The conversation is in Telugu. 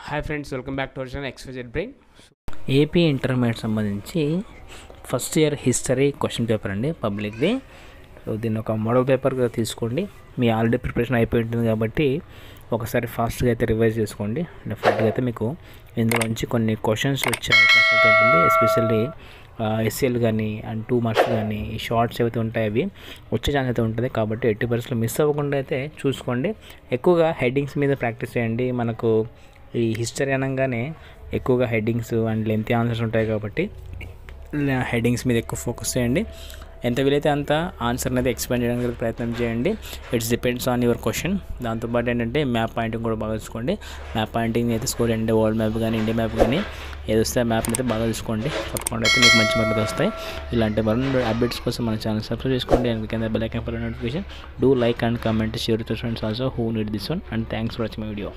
Hi friends, welcome back to our channel XYZ brain. AP intermediate సంబంధించి first year history question paper అండి పబ్లిక్ది. సో దీన్ని ఒక మోడల్ పేపర్గా తీసుకోండి. మీ ఆల్రెడీ ప్రిపరేషన్ అయిపోయి ఉంటుంది కాబట్టి ఒకసారి ఫాస్ట్గా అయితే రివైజ్ చేసుకోండి. డెఫినెట్గా అయితే మీకు ఇందులోంచి కొన్ని క్వశ్చన్స్ వచ్చే అవకాశం అయితే ఉంటుంది. ఎస్పెషల్లీ ఎస్సీఎల్ కానీ అండ్ 2 మార్క్స్ కానీ ఈ షార్ట్స్ ఏవైతే ఉంటాయి అవి వచ్చే ఛాన్స్ అయితే ఉంటుంది. కాబట్టి ఎట్టి పరిస్థితుల్లో మిస్ అవ్వకుండా అయితే చూసుకోండి. ఎక్కువగా హెడ్డింగ్స్ మీద ప్రాక్టీస్ చేయండి. మనకు ఈ హిస్టరీ అనగానే ఎక్కువగా హెడ్డింగ్స్ అండ్ లెంతీ ఆన్సర్స్ ఉంటాయి కాబట్టి హెడ్డింగ్స్ మీద ఎక్కువ ఫోకస్ చేయండి. ఎంత వీలైతే అంత ఆన్సర్ని అయితే ఎక్స్ప్లెయిన్ చేయడానికి ప్రయత్నం చేయండి. It's depends on your question. దాంతోపాటు ఏంటంటే మ్యాప్ పాయింటింగ్ కూడా బాగా చూసుకోండి. మ్యాప్ పాయింటింగ్ అయితే స్కోర్ అంటే వరల్డ్ మ్యాప్ కానీ ఇండియా మ్యాప్ కానీ ఏది వస్తే ఆ మ్యాప్ని అయితే బాగా చూసుకోండి. తప్పకుండా అయితే మీకు మంచి మార్కులు వస్తాయి. ఇలాంటి మరిన్ని అప్డేట్స్ కోసం మన ఛానల్ సబ్స్క్రైబ్ చేసుకోండి. అండ్ కింద bell icon for notification. Do like and comment share with friends also who need this one. And thanks for watching my video.